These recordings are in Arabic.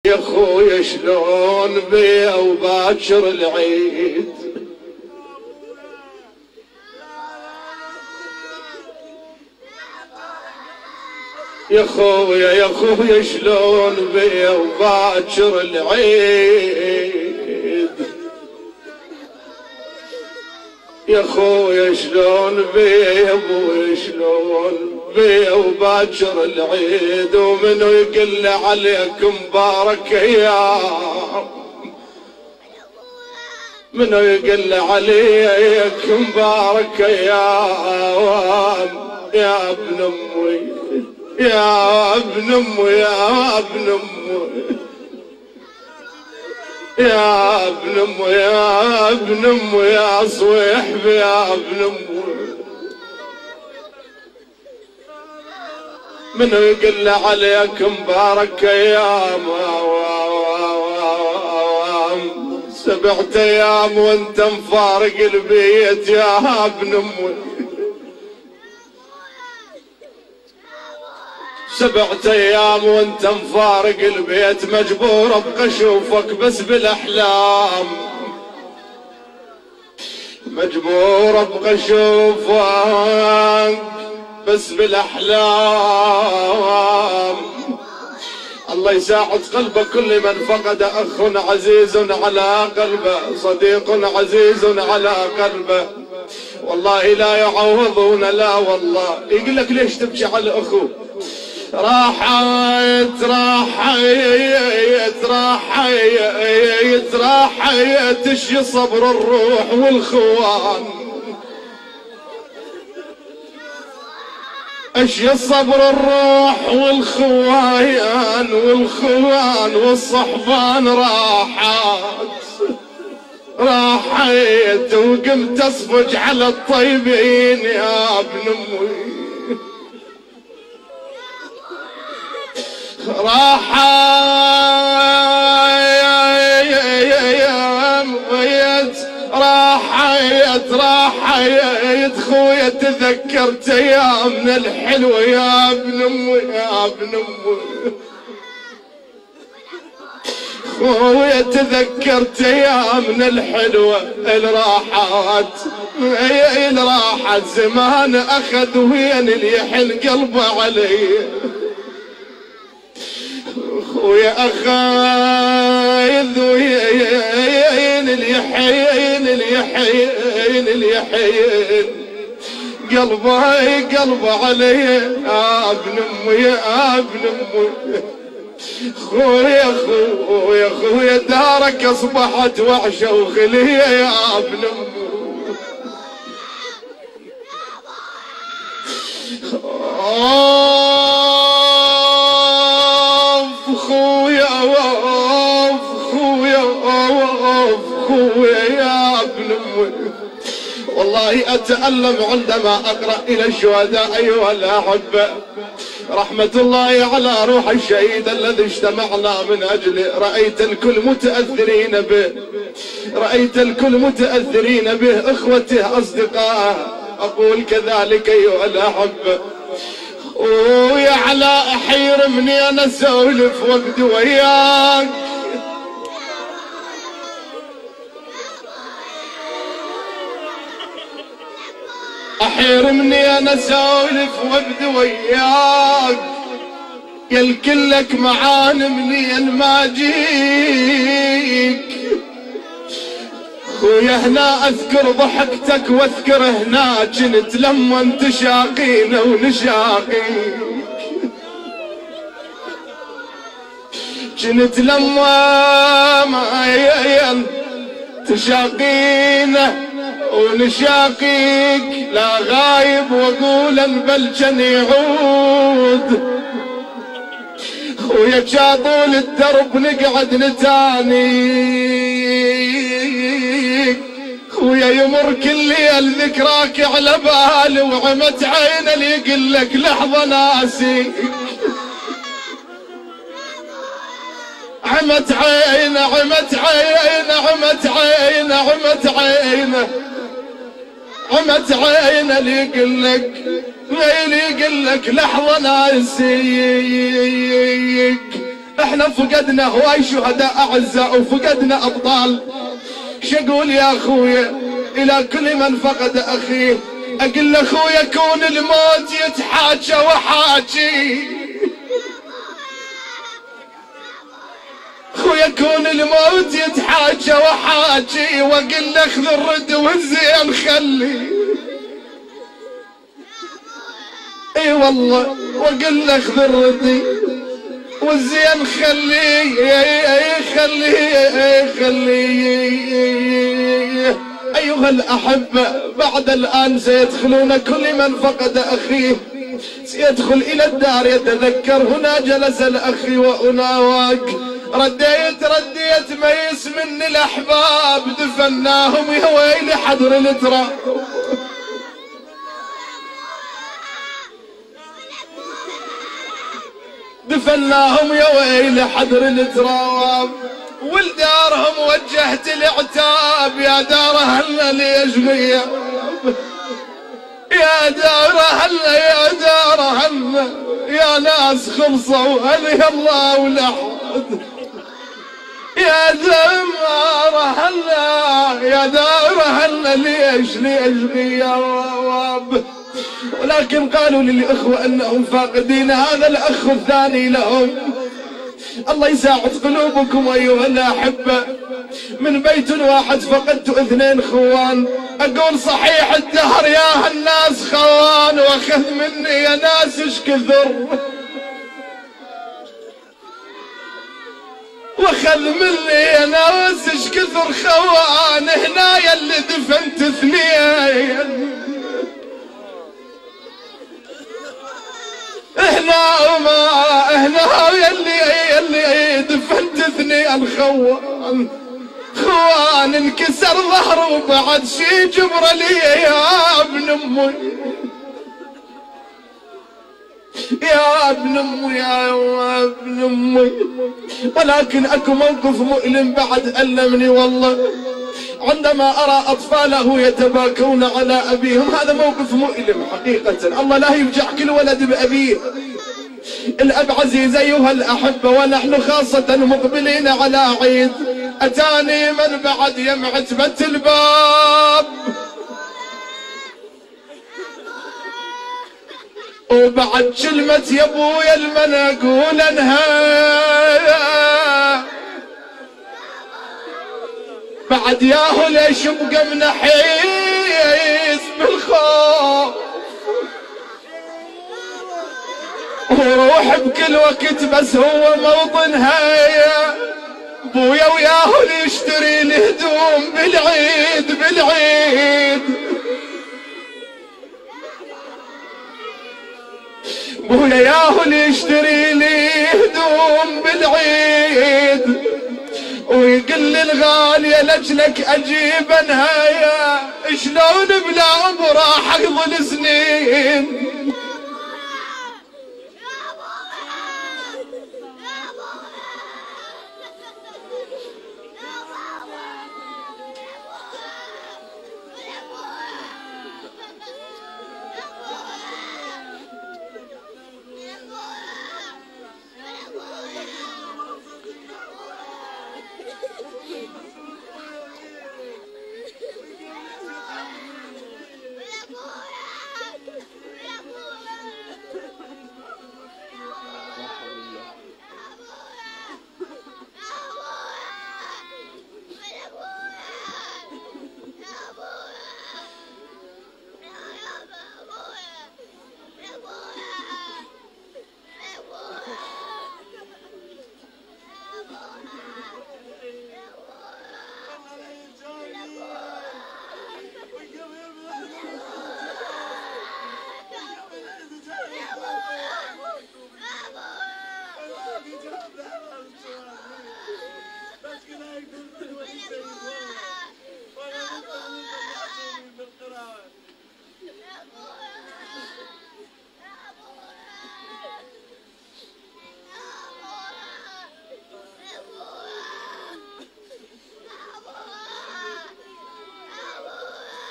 يا خويا شلون بيا وباكر العيد، يا خويا شلون بيا وباكر العيد، يا خويا شلون بيا يا ابوي شلون بيا وباكر العيد، ومنو يقل عليك مبارك ايام، منو يقل عليك مبارك ايام يا ابن امي يا ابن امي يا ابن امي يا ابن امي يا ابن امي يا صويحبي يا ابن امي، منو يقل عليك مبارك ايام 7 ايام وانت مفارق البيت يا ابن امي، 7 ايام وانت مفارق البيت، مجبور ابقى اشوفك بس بالاحلام، مجبور ابقى اشوفك بس بالاحلام. الله يساعد قلبك كل من فقد اخ عزيز على قلبه، صديق عزيز على قلبه، والله لا يعوضون، لا والله. يقول لك ليش تبكي على اخوه؟ راحت اشي صبر الروح والخوان، اشي صبر الروح والخوان والصحبان. راحت وقمت اصفج على الطيبين يا ابن امي، راحت خويا تذكرت ايامنا الحلوه يا ابن امي يا ابن امي، خويا تذكرت ايامنا الحلوه الراحات زمان اخذ وين اللي يحن قلبه علي، خويا اخذ وين اللي يحين قلبه علي يا ابن امي يا ابن امي، خويا دارك اصبحت وحشه وخليه يا ابن امي، خويا يا ابن امي. والله اتألم عندما اقرأ الى الشهداء ايها الاحبة، رحمة الله على روح الشهيد الذي اجتمعنا من اجله. رأيت الكل متأثرين به، اخوته اصدقائه، اقول كذلك ايها الاحبة. ويا علاء حيرمني انا اسولف وقت وياك، احيرمني انا اسولف وقت وياك، يا الكلك معانا منين ما جيك. خويا هنا اذكر ضحكتك واذكر هنا كنت لما انت شاقينا ونشاقيك، كنت لما ما تشاقينا ونشاقيك، لا غايب واقول بل جن يعود. خويا جاطول الدرب نقعد نتانيك، خويا يمر كل ليل ذكراك على بالي، وعمت عين اللي يقول لك لحظه ناسيك، عمت عينه عمت عينه عمت عينه عمت عينه عمت عينه اللي يقول لك لحظه ناسيك. احنا فقدنا هواي شهداء اعزاء وفقدنا ابطال. شقول يا اخويا الى كل من فقد اخيه، اقول له اخويا كون الموت يتحاجى وحاجي، خويا كون الموت يتحاجى وحاجي، واقول له اخذ الرد والزين خلي، اي والله واقول له اخذ الرد والزين خلي ايها الاحبه، بعد الان سيدخلون كل من فقد اخيه، سيدخل الى الدار يتذكر هنا جلس الاخ واناواك، رديت ميس من الاحباب، دفناهم يا ويلي حضر التراب، دفناهم يا ويلي حضر التراب، ولدارهم وجهت العتاب، يا دار هلا ليش غياب، يا دار هلا يا دار هلا يا ناس خلصوا هل الله ولحد، يا دار هلا يا دار هلا ليش غياب. ولكن قالوا للإخوة أنهم فاقدين هذا الأخ الثاني لهم. الله يساعد قلوبكم أيها الأحبة، من بيت واحد فقدت 2 خوان، أقول صحيح الدهر يا الناس خوان، وأخذ مني يا ناس إيش كثر، وخذ مني يا ناس إيش كثر خوان، هنا يلي دفنت 2، هنا يلي دفنت 2 خوان انكسر ظهره وبعد شي جبر لي يا ابن امي، يا ابن امي يا ابن امي. ولكن اكو موقف مؤلم بعد ألمني والله، عندما ارى اطفاله يتباكون على ابيهم، هذا موقف مؤلم حقيقة. الله لا يفجع كل ولد بابيه. الاب عزيز ايها الاحبة، ونحن خاصة مقبلين على عيد، اتاني من بعد يم عتبة الباب، وبعد كلمة يا ابويا المن اقول انها، بعد ياهو ليش يبقى منحيس بالخوف، وروح بكل وقت بس هو موطنها، ابويا وياهو يشتري الهدوم بالعيد ابويا ياهو يشتري لي هدوم بالعيد، ويقل لي الغالية لجلك اجيب نهاية، شلون بلا عمر راح اقضي السنين،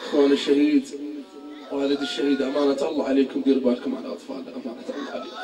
اخوان الشهيد والد الشهيد، امانة الله عليكم ديروا بالكم على اطفالنا، امانة الله عليكم.